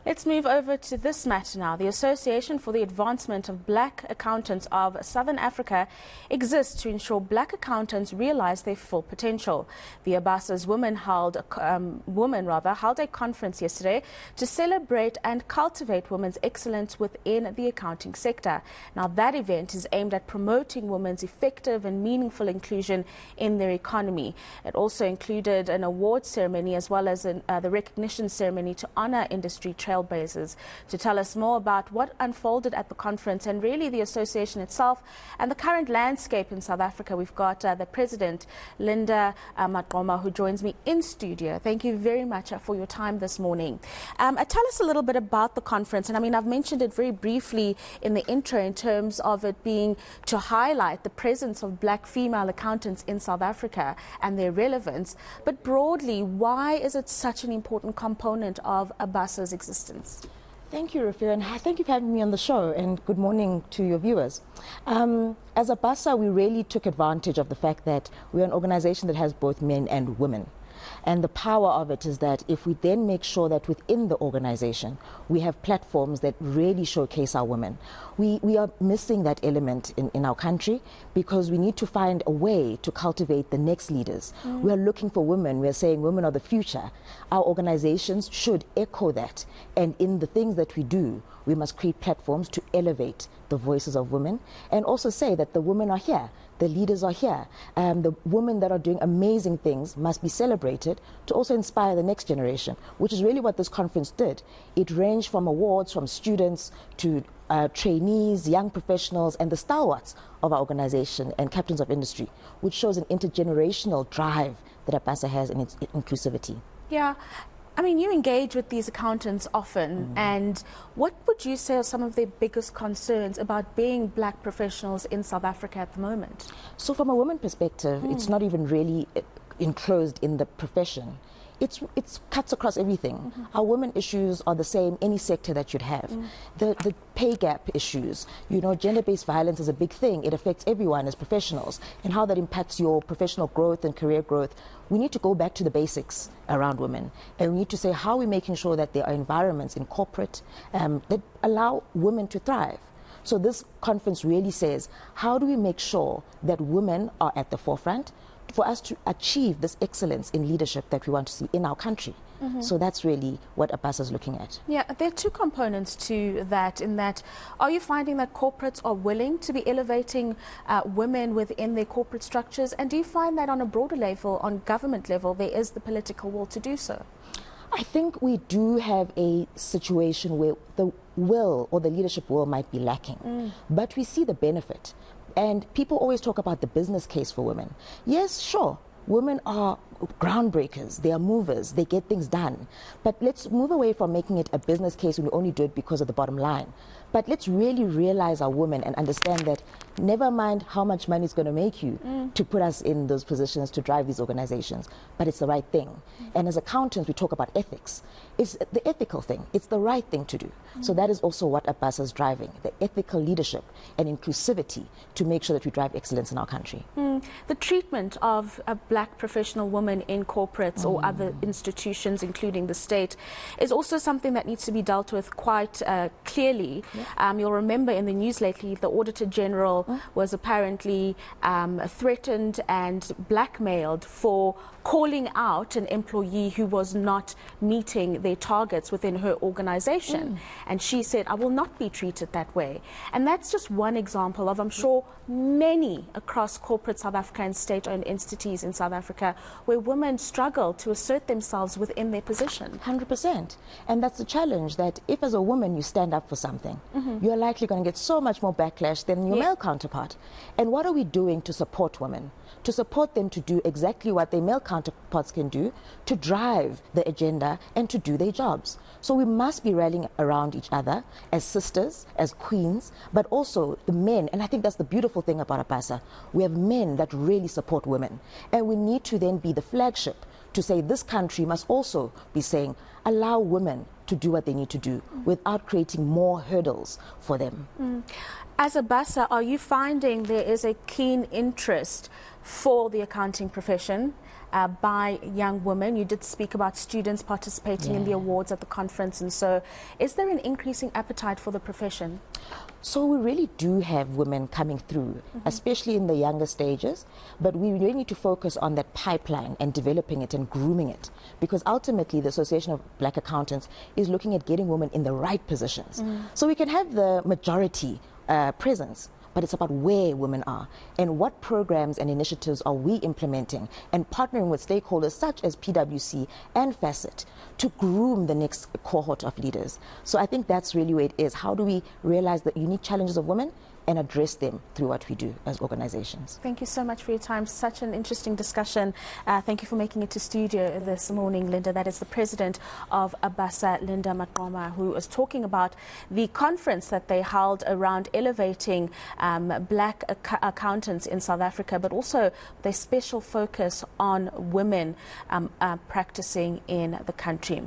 Let's move over to this matter now. The Association for the Advancement of Black Accountants of Southern Africa exists to ensure black accountants realize their full potential. The ABASA's women held a conference yesterday to celebrate and cultivate women's excellence within the accounting sector. Now, that event is aimed at promoting women's effective and meaningful inclusion in their economy. It also included an awards ceremony as well as the recognition ceremony to honor industry trailblazers. To tell us more about what unfolded at the conference and really the association itself and the current landscape in South Africa, we've got the president, Linda Maqoma, who joins me in studio. Thank you very much for your time this morning. Tell us a little bit about the conference. And I mean, I've mentioned it very briefly in the intro in terms of it being to highlight the presence of black female accountants in South Africa and their relevance. But broadly, why is it such an important component of ABASA's existence? Thank you, Rafia, and thank you for having me on the show, and good morning to your viewers. As ABASA, we really took advantage of the fact that we're an organization that has both men and women. And the power of it is that if we then make sure that within the organization we have platforms that really showcase our women, we are missing that element in our country, because we need to find a way to cultivate the next leaders. We are looking for women. We are saying women are the future. Our organizations should echo that. And in the things that we do, we must create platforms to elevate the voices of women and also say that the women are here. The leaders are here. The women that are doing amazing things must be celebrated to also inspire the next generation, which is really what this conference did. It ranged from awards from students to trainees, young professionals, and the stalwarts of our organization and captains of industry, which shows an intergenerational drive that ABASA has in its inclusivity. Yeah. I mean, you engage with these accountants often, and what would you say are some of their biggest concerns about being black professionals in South Africa at the moment? So from a woman perspective, it's not even really enclosed in the profession. It cuts across everything. Our women issues are the same any sector that you'd have. The pay gap issues, you know, gender-based violence is a big thing. It affects everyone as professionals, and how that impacts your professional growth and career growth. We need to go back to the basics around women, and we need to say how we're making sure that there are environments in corporate that allow women to thrive. So this conference really says, how do we make sure that women are at the forefront for us to achieve this excellence in leadership that we want to see in our country? So that's really what ABASA is looking at. Yeah, there are two components to that. In that, are you finding that corporates are willing to be elevating women within their corporate structures? And do you find that on a broader level, on government level, there is the political will to do so? I think we do have a situation where the will or the leadership will might be lacking, but we see the benefit. And people always talk about the business case for women. Yes, sure, women are groundbreakers, they are movers, they get things done. But let's move away from making it a business case when we only do it because of the bottom line. But let's really realize our women and understand that never mind how much money it's going to make you to put us in those positions to drive these organizations, but it's the right thing. And as accountants, we talk about ethics. It's the ethical thing. It's the right thing to do. So that is also what ABASA is driving, the ethical leadership and inclusivity to make sure that we drive excellence in our country. The treatment of a black professional woman in corporates or other institutions, including the state, is also something that needs to be dealt with quite clearly. You'll remember in the news lately, the Auditor General was apparently threatened and blackmailed for calling out an employee who was not meeting their targets within her organization. And she said, I will not be treated that way. And that's just one example of, I'm sure, many across corporate South Africa and state-owned entities in South Africa where women struggle to assert themselves within their position. 100%. And that's the challenge, that if as a woman you stand up for something, you're likely going to get so much more backlash than your male counterpart. And what are we doing to support women? To support them to do exactly what their male counterparts can do, to drive the agenda and to do their jobs. So we must be rallying around each other as sisters, as queens, but also the men. And I think that's the beautiful thing about ABASA. We have men that really support women. And we need to then be the flagship to say this country must also be saying, allow women to do what they need to do without creating more hurdles for them. As ABASA, are you finding there is a keen interest for the accounting profession by young women. You did speak about students participating in the awards at the conference, and so is there an increasing appetite for the profession? So we really do have women coming through, especially in the younger stages, but we really need to focus on that pipeline and developing it and grooming it, because ultimately the Association of Black Accountants is looking at getting women in the right positions. So we can have the majority presence, but it's about where women are and what programs and initiatives are we implementing and partnering with stakeholders such as PwC and Facet to groom the next cohort of leaders. So I think that's really where it is. How do we realize the unique challenges of women and address them through what we do as organizations? Thank you so much for your time. Such an interesting discussion. Thank you for making it to studio this morning, Linda. That is the president of ABASA, Linda Maqoma, who was talking about the conference that they held around elevating black accountants in South Africa, but also their special focus on women practicing in the country.